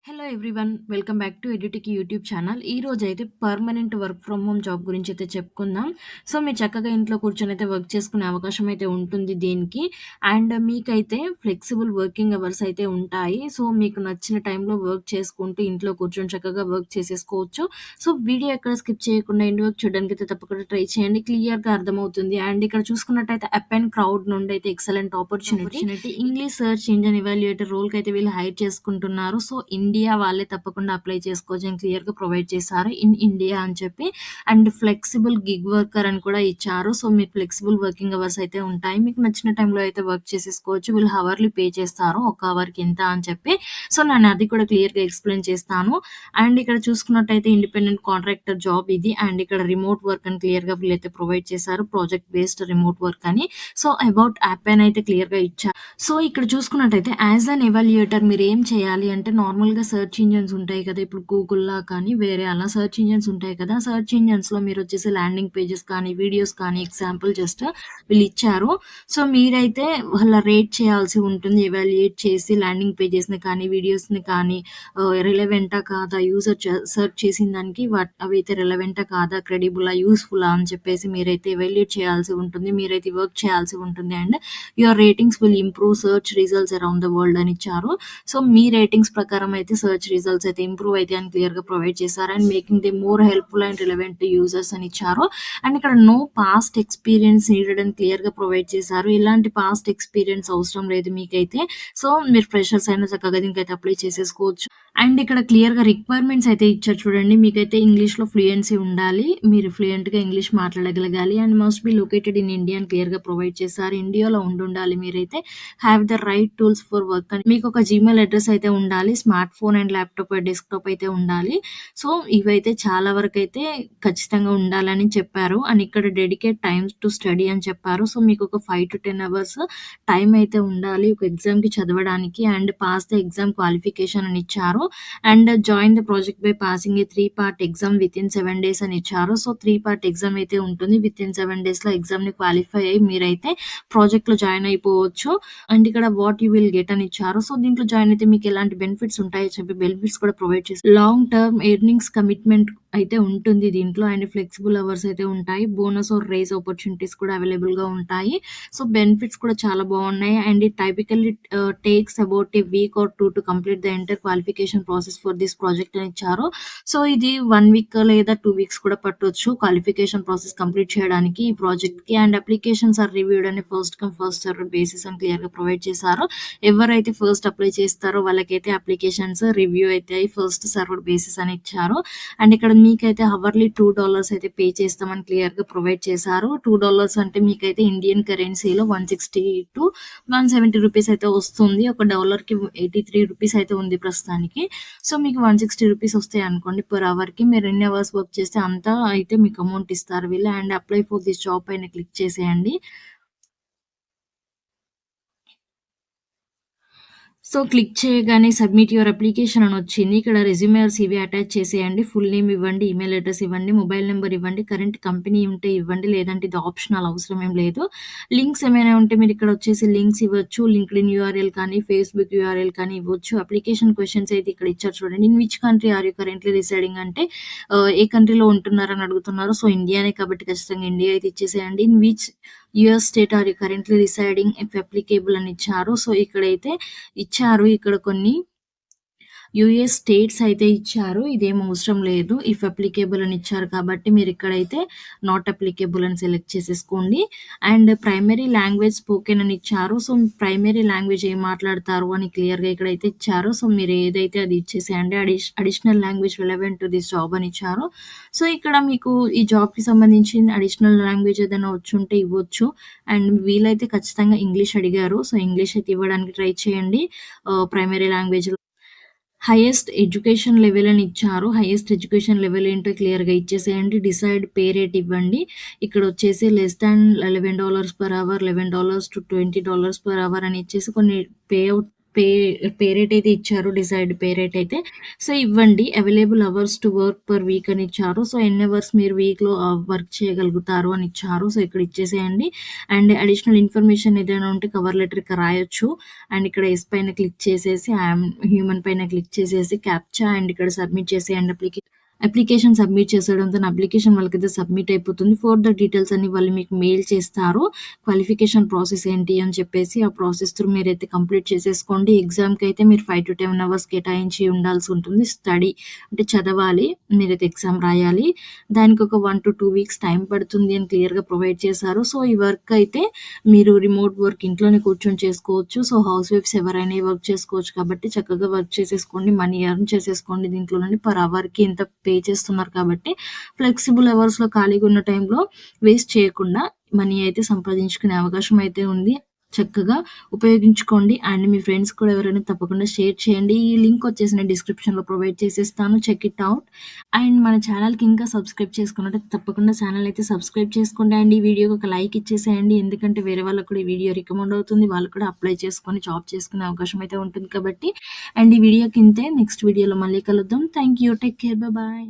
Hello everyone. Welcome back to Edutech YouTube channel. ఈరోజైతే permanent work from home job గురించి అయితే చెప్పుకుందాం. So, మీరు చక్కగా ఇంట్లో కూర్చొని అయితే వర్క్ చేసుకునే అవకాశం అయితే ఉంటుంది దీనికి. అండ్ మీకైతే ఫ్లెక్సిబుల్ వర్కింగ్ అవర్స్ అయితే ఉంటాయి. సో, మీకు నచ్చిన టైంలో వర్క్ చేసుకుంటూ ఇంట్లో కూర్చొని చక్కగా వర్క్ చేసేసుకోవచ్చు. సో, వీడియో ఎక్కడ స్కిప్ చేయకుండా ఎండ్ వరకు చూడడానికైతే తప్పకుండా ట్రై చేయండి. క్లియర్‌గా అర్థమవుతుంది. అండ్ ఇక్కడ చూసుకున్నట్టయితే అప్ అండ్ క్రౌడ్ నుండి అయితే excellent opportunity English search engine evaluator రోల్‌కైతే వీళ్ళు హైర్ చేసుకుంటున్నారు. సో, ఇండియా వాళ్ళే తప్పకుండా అప్లై చేసుకోవచ్చు అని క్లియర్‌గా ప్రొవైడ్ చేశారు. ఇన్ ఇండియా అని చెప్పి. అండ్ ఫ్లెక్సిబుల్ గిగ్ వర్కర్ అని కూడా ఇచ్చారు. సో, మీకు ఫ్లెక్సిబుల్ వర్కింగ్ అవర్స్ అయితే ఉంటాయి. మీకు నచ్చిన టైంలో అయితే వర్క్ చేసేసుకోవచ్చు. వీళ్ళు హవర్లీ పే చేస్తారు. ఒక అవర్‌కి ఇంత అని చెప్పి. సో, నేను అది కూడా క్లియర్‌గా ఎక్స్‌ప్లెయిన్ చేస్తాను. అండ్ ఇక్కడ చూసుకున్నట్టయితే ఇండిపెండెంట్ కాంట్రాక్టర్ జాబ్ ఇది. అండ్ ఇక్కడ రిమోట్ వర్క్ అని క్లియర్‌గా వీళ్ళైతే ప్రొవైడ్ చేశారు. ప్రాజెక్ట్ బేస్డ్ రిమోట్ వర్క్ అని. సో, అబౌట్ యాప్ అని అయితే క్లియర్‌గా ఇచ్చారు. సో, ఇక్కడ చూసుకున్నట్టయితే యాజ్ అన్ ఎవాల్యుయేటర్ మీరేం చేయాలి అంటే నార్మల్‌గా సెర్చ్ ఇంజిన్స్ ఉంటాయి కదా! ఇప్పుడు గూగుల్‌లా కానీ వేరే అలా సెర్చ్ ఇంజిన్స్ ఉంటాయి కదా! సెర్చ్ ఇంజిన్స్‌లో మీరొచ్చేసి ల్యాండింగ్ పేజెస్ కానీ, వీడియోస్ కానీ ఎగ్జాంపుల్ జస్ట్ వీళ్ళిచ్చారు. సో, మీరైతే వాళ్ళ రేట్ చేయాల్సి ఉంటుంది. ఎవాల్యుయేట్ చేసి ల్యాండింగ్ పేజెస్‌ని కానీ, వీడియోస్‌ని కానీ రిలవెంటా కాదా? యూజర్ సెర్చ్ చేసిన దానికి అవైతే రిలవెంటా కాదా? క్రెడిబులా? యూజ్‌ఫుల్లా? అని చెప్పేసి మీరైతే ఎవాల్యుయేట్ చేయాల్సి ఉంటుంది. మీరైతే వర్క్ చేయాల్సి ఉంటుంది. And your ratings will improve search results around the world అని ఇచ్చారు. సో, మీ రేటింగ్స్ ప్రకారం అయితే సెర్చ్ రిజల్ట్స్ అయితే ఇంప్రూవ్ అయితే అని క్లియర్‌గా ప్రొవైడ్ చేశారు. And making the more helpful and relevant to users అని ఇచ్చారు. అండ్ ఇక్కడ నో పాస్ట్ ఎక్స్‌పీరియన్స్ నీడెడ్ అని క్లియర్‌గా ప్రొవైడ్ చేశారు. ఇలాంటి పాస్ట్ ఎక్స్‌పీరియన్స్ అవసరం లేదు మీకైతే. సో, మీరు ఫ్రెషర్స్ అయినా చక్కగా దీనికైతే అప్లై చేసేసుకోవచ్చు. అండ్ ఇక్కడ క్లియర్‌గా రిక్వైర్మెంట్స్ అయితే ఇచ్చారు చూడండి. మీకైతే ఇంగ్లీష్‌లో ఫ్లూయెన్సీ ఉండాలి. మీరు ఫ్లూయెంట్‌గా ఇంగ్లీష్ మాట్లాడగలగాలి. And must be located in India అని క్లియర్‌గా ప్రొవైడ్ చేశారు. ఇండియాలో ఉండుండాలి మీరైతే. Have the right tools for work అని. మీకొక జీమెయిల్ అడ్రెస్ అయితే ఉండాలి. Smartphone and laptop, desktop అయితే ఉండాలి. సో, ఇవైతే చాలా వరకైతే ఖచ్చితంగా ఉండాలని చెప్పారు. అండ్ ఇక్కడ డెడికేట్ టైమ్స్ టు స్టడీ అని చెప్పారు. సో, మీకొక 5-10 అవర్స్ టైం అయితే ఉండాలి ఒక ఎగ్జామ్‌కి చదవడానికి. And pass the exam qualification అని ఇచ్చారు. And join the project by passing A 3 part exam within 7 days అని ఇచ్చారు. సో, 3 పార్ట్ ఎగ్జామ్ అయితే ఉంటుంది. వితిన్ 7 డేస్‌లో ఎగ్జామ్‌ని క్వాలిఫై అయ్యి మీరైతే ప్రాజెక్ట్‌లో జాయిన్ అయిపోవచ్చు. అండ్ ఇక్కడ వాట్ యూ విల్ గెట్ అని ఇచ్చారు. సో, దీంట్లో జాయిన్ అయితే మీకు ఎలాంటి బెనిఫిట్స్ ఉంటాయో చెప్పి బెనిఫిట్స్ కూడా ప్రొవైడ్ చేస్తారు. లాంగ్ టర్మ్ ఎర్నింగ్స్ కమిట్మెంట్ అయితే ఉంటుంది దీంట్లో. అండ్ ఫ్లెక్సిబుల్ అవర్స్ అయితే ఉంటాయి. బోనస్ ఆర్ రైజ్ ఆపర్చునిటీస్ కూడా అవైలబుల్‌గా ఉంటాయి. సో, బెనిఫిట్స్ కూడా చాలా బాగున్నాయి. And it typically takes about a week or 2 to complete the entire qualification process for this project అని ఇచ్చారు. సో, ఇది 1 వీక్ లేదా 2 వీక్స్ కూడా పట్టొచ్చు క్వాలిఫికేషన్ ప్రాసెస్ కంప్లీట్ చేయడానికి ఈ ప్రాజెక్ట్‌కి. అండ్ అప్లికేషన్స్ ఆర్ రివ్యూడ్ అని first come first served basis అని క్లియర్‌గా ప్రొవైడ్ చేశారు. ఎవరైతే ఫస్ట్ అప్లై చేస్తారో వాళ్ళకైతే అప్లికేషన్స్ రివ్యూ అయితే ఫస్ట్ సర్వ్డ్ బేసిస్ అని ఇచ్చారు. అండ్ ఇక్కడ మీకైతే హవర్లీ $2 అయితే పే చేస్తామని క్లియర్‌గా ప్రొవైడ్ చేశారు. $2 అంటే మీకైతే ఇండియన్ కరెన్సీలో 160-170 రూపీస్ అయితే వస్తుంది. ఒక డాలర్‌కి 83 రూపీస్ అయితే ఉంది ప్రస్తుతానికి. సో, మీకు 160 రూపీస్ వస్తాయి అనుకోండి పర్ అవర్‌కి. మీరు ఎన్ని అవర్స్ వర్క్ చేస్తే అంతా అయితే మీకు అమౌంట్ ఇస్తారు వీళ్ళు. And apply for this job పైన క్లిక్ చేసేయండి. సో, క్లిక్ చేయగానే సబ్మిట్ యువర్ అప్లికేషన్ అని వచ్చింది. ఇక్కడ రెజ్యూమే ఆర్ సీవీ అటాచ్ చేసేయండి. ఫుల్ నేమ్ ఇవ్వండి, ఈమెయిల్ అడ్రెస్ ఇవ్వండి, మొబైల్ నంబర్ ఇవ్వండి, కరెంట్ కంపెనీ ఉంటే ఇవ్వండి. లేదంటే ఇది ఆప్షనల్ అవసరం ఏం లేదు. లింక్స్ ఏమైనా ఉంటే మీరు ఇక్కడ వచ్చేసి లింక్స్ ఇవ్వచ్చు. లింక్డ్ఇన్ యూఆర్ఎల్ కానీ, ఫేస్‌బుక్ యూఆర్ఎల్ కానీ ఇవ్వచ్చు. అప్లికేషన్ క్వెషన్స్ అయితే ఇక్కడ ఇచ్చారు చూడండి. In which country are you currently residing అంటే ఏ కంట్రీలో ఉంటున్నారని అడుగుతున్నారు. సో, ఇండియానే కాబట్టి ఖచ్చితంగా ఇండియా అయితే ఇచ్చేసేయండి. In which US state or you currently residing if applicable అని ఇచ్చారు. సో, ఇక్కడైతే ఇచ్చారు. ఇక్కడ కొన్ని యూఎస్ స్టేట్స్ అయితే ఇచ్చారు. ఇదేం అవసరం లేదు. ఇఫ్ అప్లికేబుల్ అని ఇచ్చారు కాబట్టి మీరిక్కడైతే నాట్ అప్లికేబుల్ అని సెలెక్ట్ చేసేసుకోండి. అండ్ ప్రైమరీ లాంగ్వేజ్ స్పోకెన్ అని ఇచ్చారు. సో, ప్రైమరీ లాంగ్వేజ్ ఏం మాట్లాడతారు అని క్లియర్‌గా ఇక్కడైతే ఇచ్చారు. సో, మీరు ఏదైతే అది ఇచ్చేసేయండి. Additional language relevant to this job అని ఇచ్చారు. సో, ఇక్కడ మీకు ఈ జాబ్‌కి సంబంధించిన అడిషనల్ లాంగ్వేజ్ ఏదైనా వచ్చుంటే ఇవ్వచ్చు. అండ్ వీళ్ళైతే ఖచ్చితంగా ఇంగ్లీష్ అడిగారు. సో, ఇంగ్లీష్ అయితే ఇవ్వడానికి ట్రై చేయండి. ప్రైమరీ లాంగ్వేజ్‌లో హైయెస్ట్ ఎడ్యుకేషన్ లెవెల్ అని ఇచ్చారు. హైయెస్ట్ ఎడ్యుకేషన్ లెవెల్ ఏంటో క్లియర్‌గా ఇచ్చేసేయండి. డిసైడ్ పే రేట్ ఇవ్వండి. ఇక్కడొచ్చేసి less than $11 per hour, $11 to $20 per hour అని ఇచ్చేసి కొన్ని pay out pay pay rate అయితే ఇచ్చారు. డిసైర్డ్ పే రేట్ అయితే. సో, ఇవ్వండి. Available hours to work per week అని ఇచ్చారు. సో, ఎన్ని అవర్స్ మీరు వీక్‌లో వర్క్ చేయగలుగుతారు అని ఇచ్చారు. సో, ఇక్కడ ఇచ్చేసేయండి. అండ్ అడిషనల్ ఇన్ఫర్మేషన్ ఏదైనా ఉంటే కవర్ లెటర్ ఇక్కడ రాయొచ్చు. అండ్ ఇక్కడ యెస్ పైన క్లిక్ చేసేసి ఐయామ్ హ్యూమన్ పైన క్లిక్ చేసేసి క్యాప్చా అండ్ ఇక్కడ సబ్మిట్ చేసేయండి అప్లికేషన్ సబ్మిట్ చేసేయడంతో నా అప్లికేషన్ వాళ్ళకైతే సబ్మిట్ అయిపోతుంది. ఫర్దర్ డీటెయిల్స్ అన్ని వాళ్ళు మీకు మెయిల్ చేస్తారు. క్వాలిఫికేషన్ ప్రాసెస్ ఏంటి అని చెప్పేసి ఆ ప్రాసెస్ త్రూ మీరైతే కంప్లీట్ చేసేసుకోండి. ఎగ్జామ్‌కైతే మీరు 5-10 అవర్స్ కేటాయించి ఉండాల్సి ఉంటుంది. స్టడీ అంటే చదవాలి. మీరైతే ఎగ్జామ్ రాయాలి. దానికి ఒక 1-2 వీక్స్ టైం పడుతుంది అని క్లియర్‌గా ప్రొవైడ్ చేశారు. సో, ఈ వర్క్ అయితే మీరు రిమోట్ వర్క్ ఇంట్లోనే కూర్చొని చేసుకోవచ్చు. సో, హౌస్ వైఫ్స్ ఎవరైనా ఈ వర్క్ చేసుకోవచ్చు కాబట్టి చక్కగా వర్క్ చేసేసుకోండి. మనీ ఎర్న్ చేసేసుకోండి దీంట్లో నుండి. పర్ అవర్‌కి ఇంత పే చేస్తున్నారు కాబట్టి ఫ్లెక్సిబుల్ అవర్స్‌లో ఖాళీగా ఉన్న టైంలో వేస్ట్ చేయకుండా మనీ అయితే సంపాదించుకునే అవకాశం అయితే ఉంది. చక్కగా ఉపయోగించుకోండి. అండ్ మీ ఫ్రెండ్స్ కూడా ఎవరైనా తప్పకుండా షేర్ చేయండి. ఈ లింక్ వచ్చేసి నేను డిస్క్రిప్షన్‌లో ప్రొవైడ్ చేసేస్తాను. Check it out. అండ్ మన ఛానల్‌కి ఇంకా సబ్స్క్రైబ్ చేసుకున్నట్టయితే తప్పకుండా ఛానల్ అయితే సబ్స్క్రైబ్ చేసుకోండి. అండ్ ఈ వీడియోకి ఒక లైక్ ఇచ్చేసేయండి. ఎందుకంటే వేరే వాళ్ళకి కూడా ఈ వీడియో రికమెండ్ అవుతుంది. వాళ్ళు కూడా అప్లై చేసుకొని జాబ్ చేసుకునే అవకాశం అయితే ఉంటుంది కాబట్టి. అండ్ ఈ వీడియోకి ఇంతే. నెక్స్ట్ వీడియోలో మళ్ళీ కలుద్దాం. Thank you. Take care. Bye.